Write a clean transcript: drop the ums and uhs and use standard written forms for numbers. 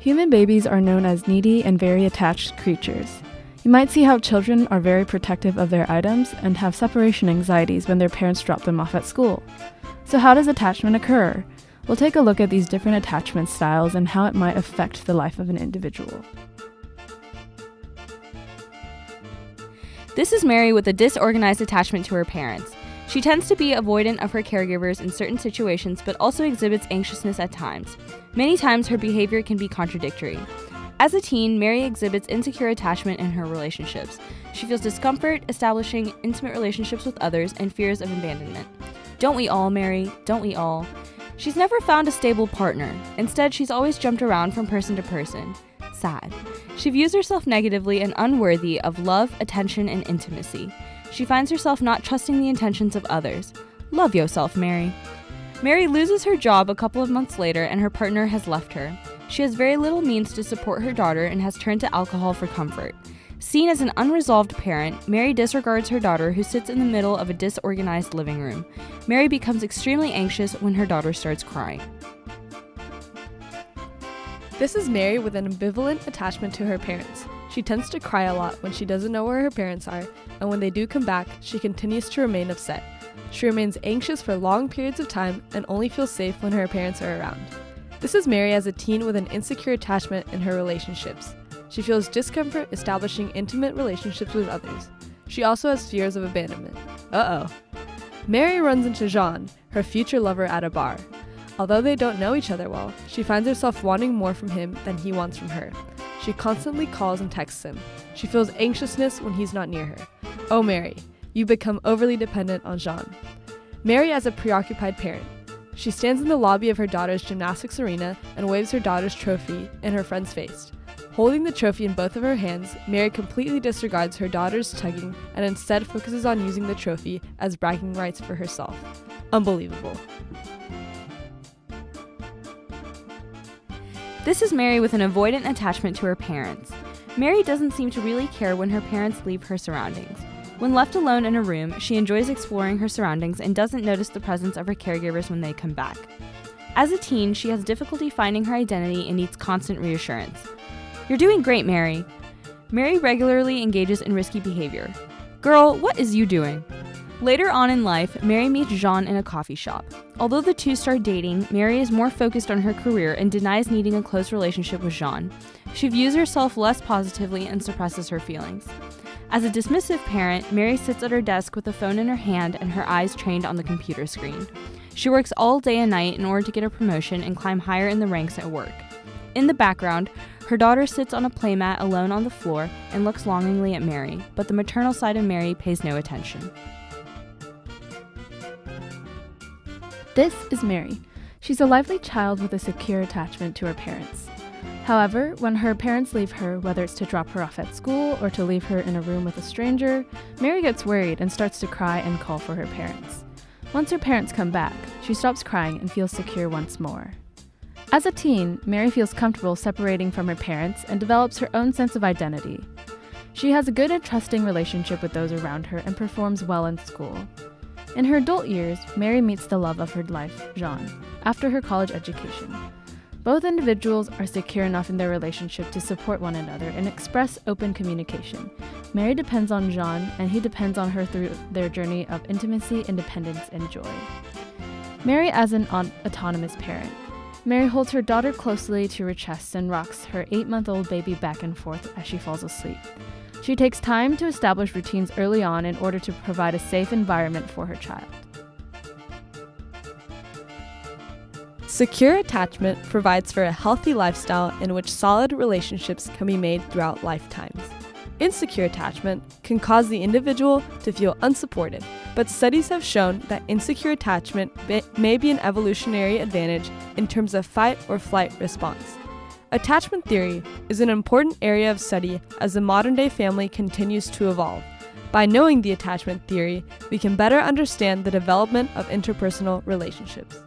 Human babies are known as needy and very attached creatures. You might see how children are very protective of their items and have separation anxieties when their parents drop them off at school. So how does attachment occur? We'll take a look at these different attachment styles and how it might affect the life of an individual. This is Mary with a disorganized attachment to her parents. She tends to be avoidant of her caregivers in certain situations, but also exhibits anxiousness at times. Many times her behavior can be contradictory. As a teen, Mary exhibits insecure attachment in her relationships. She feels discomfort establishing intimate relationships with others and fears of abandonment. Don't we all, Mary? Don't we all? She's never found a stable partner. Instead, she's always jumped around from person to person. Sad. She views herself negatively and unworthy of love, attention, and intimacy. She finds herself not trusting the intentions of others. Love yourself, Mary. Mary loses her job a couple of months later and her partner has left her. She has very little means to support her daughter and has turned to alcohol for comfort. Seen as an unresolved parent, Mary disregards her daughter who sits in the middle of a disorganized living room. Mary becomes extremely anxious when her daughter starts crying. This is Mary with an ambivalent attachment to her parents. She tends to cry a lot when she doesn't know where her parents are, and when they do come back, she continues to remain upset. She remains anxious for long periods of time and only feels safe when her parents are around. This is Mary as a teen with an insecure attachment in her relationships. She feels discomfort establishing intimate relationships with others. She also has fears of abandonment. Mary runs into Jean, her future lover, at a bar. Although they don't know each other well, she finds herself wanting more from him than he wants from her. She constantly calls and texts him. She feels anxiousness when he's not near her. Oh, Mary, you become overly dependent on Jean. Mary as a preoccupied parent. She stands in the lobby of her daughter's gymnastics arena and waves her daughter's trophy in her friend's face. Holding the trophy in both of her hands, Mary completely disregards her daughter's tugging and instead focuses on using the trophy as bragging rights for herself. Unbelievable. This is Mary with an avoidant attachment to her parents. Mary doesn't seem to really care when her parents leave her surroundings. When left alone in a room, she enjoys exploring her surroundings and doesn't notice the presence of her caregivers when they come back. As a teen, she has difficulty finding her identity and needs constant reassurance. You're doing great, Mary. Mary regularly engages in risky behavior. Girl, what is you doing? Later on in life, Mary meets Jean in a coffee shop. Although the two start dating, Mary is more focused on her career and denies needing a close relationship with Jean. She views herself less positively and suppresses her feelings. As a dismissive parent, Mary sits at her desk with a phone in her hand and her eyes trained on the computer screen. She works all day and night in order to get a promotion and climb higher in the ranks at work. In the background, her daughter sits on a playmat alone on the floor and looks longingly at Mary, but the maternal side of Mary pays no attention. This is Mary. She's a lively child with a secure attachment to her parents. However, when her parents leave her, whether it's to drop her off at school or to leave her in a room with a stranger, Mary gets worried and starts to cry and call for her parents. Once her parents come back, she stops crying and feels secure once more. As a teen, Mary feels comfortable separating from her parents and develops her own sense of identity. She has a good and trusting relationship with those around her and performs well in school. In her adult years, Mary meets the love of her life, Jean, after her college education. Both individuals are secure enough in their relationship to support one another and express open communication. Mary depends on Jean, and he depends on her through their journey of intimacy, independence, and joy. Mary as an autonomous parent. Mary holds her daughter closely to her chest and rocks her 8-month-old baby back and forth as she falls asleep. She takes time to establish routines early on in order to provide a safe environment for her child. Secure attachment provides for a healthy lifestyle in which solid relationships can be made throughout lifetimes. Insecure attachment can cause the individual to feel unsupported, but studies have shown that insecure attachment may be an evolutionary advantage in terms of fight or flight response. Attachment theory is an important area of study as the modern-day family continues to evolve. By knowing the attachment theory, we can better understand the development of interpersonal relationships.